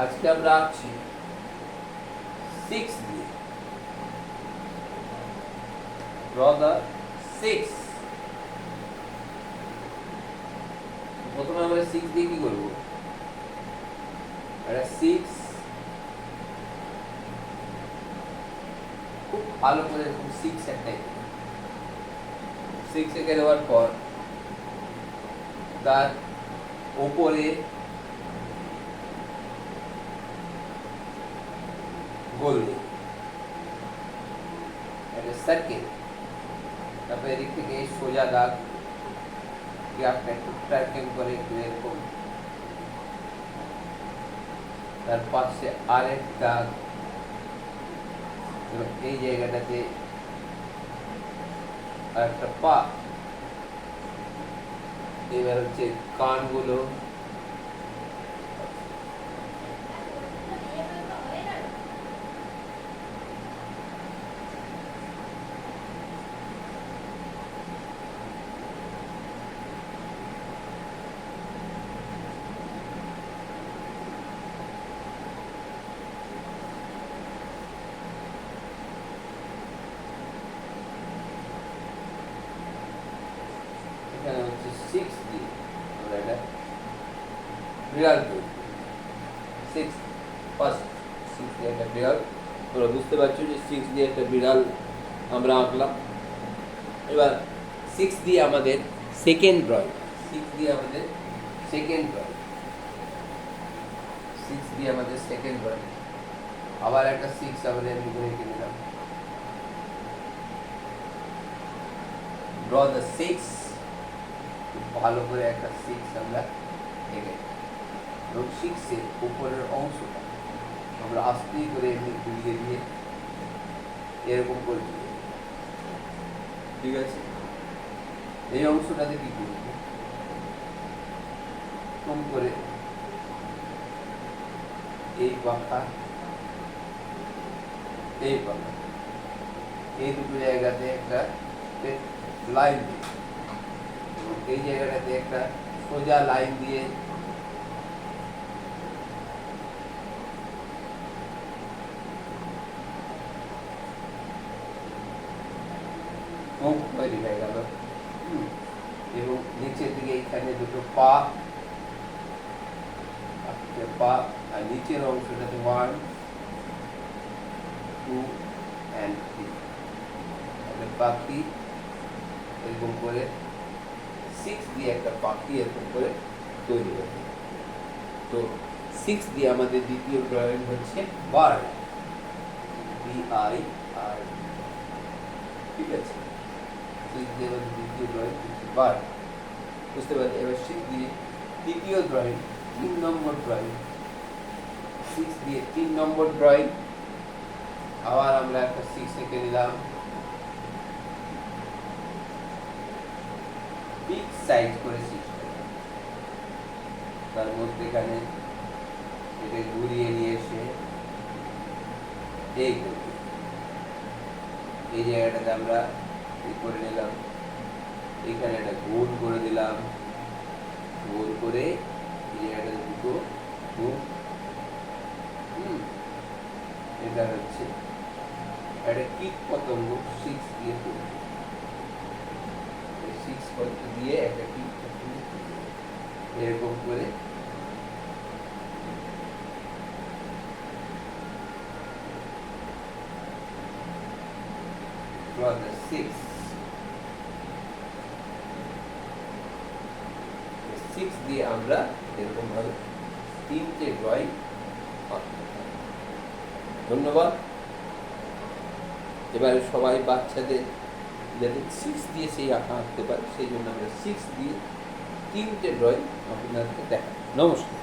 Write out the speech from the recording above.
আজকে আমরা আঁকছি 6 দিয়ে। draw the 6। প্রথমে আমরা 6 দিয়ে কি করব? এটা 6 খুব ভালো করে এরকম 6 একটাই 6 এঁকে দেওয়ার পর তার উপরে গোল দিই, একটা সার্কেল। তারপরে এদিক থেকে সোজা দাগ গ্রাফটা একটু ট্র্যাকিং করে একটু এরকম, তার পাশে আরেক দাগ, এই জায়গাটাতে আরেকটা পা। এবার হচ্ছে কানগুলো, এখানে হচ্ছে 6 দিয়ে আমরা এটা বিড়াল তৈরি 6 ফার্স্ট 6 দিয়ে একটা বিড়াল। তোমরা বুঝতে পারছো যে 6 দিয়ে একটা বিড়াল আমরা আঁকলাম। এবার 6 দিয়ে আমাদের সেকেন্ড ড্রয়িং, 6 দিয়ে আমাদের সেকেন্ড ড্রয়িং, 6 দিয়ে আমাদের সেকেন্ড ড্রয়িং। আবার একটা 6 আমাদের এমনি করে এঁকে নিলাম। draw the 6। ভালো করে একটা 6 আমরা এঁকে, এবং 6 এর উপরের অংশটা আমরা আস্তে করে এমনি ঘুরিয়ে দিয়ে এরকম করে দিই, ঠিক আছে? এই অংশটাতে কি করব? কম করে এই পাখা, এই পাখা, এই দুটো জায়গাতে একটা লাইন দিই, এবং এই জায়গাটাতে একটা সোজা লাইন দিয়ে মুখ তৈরি হয়ে গেল। এবং নিচের দিকে এখানে দুটো পা, পা, আর নিচের অংশটাতে 1 2 and 3 একটা পাখি এরকম করে 6 দিয়ে একটা পাখি এরকম করে তৈরি হবে। তো 6 দিয়ে আমাদের দ্বিতীয় ড্রয়িং হচ্ছে বার্ড, BIR, ঠিক আছে? 6 দিয়ে আমাদের দ্বিতীয় ড্রয়িং হচ্ছে বার্ড, বুঝতে পারছি? এবার 6 দিয়ে তৃতীয় ড্রয়িং, 3 নম্বর ড্রয়িং, 6 দিয়ে 3 নম্বর ড্রয়িং। আবার আমরা একটা 6 এঁকে নিলাম, বিগ সাইজ করে 6, তার মধ্যে এখানে এটা ঘুরিয়ে নিয়ে এসে এই করব, এই জায়গাটাতে আমরা এই করে নিলাম, এখানে একটা গোল করে দিলাম, গোল করে এই জায়গাটাতে দুটো মুখ, এটা হচ্ছে একটা কীট পতঙ্গ 6 দিয়ে করব, 6 পতঙ্গ দিয়ে একটা কীট পতঙ্গ এরকম করে draw the 6 দিয়ে আমরা এরকম ভাবে 3টে ড্রয়িং আঁকতে পারি। ধন্যবাদ। এবারে সবাই বাচ্চাদের যাতে 6 দিয়ে সেই আঁকা আঁকতে পারে সেই জন্য আমরা 6 দিয়ে 3টে ড্রয়িং আপনাদেরকে দেখাই। নমস্কার।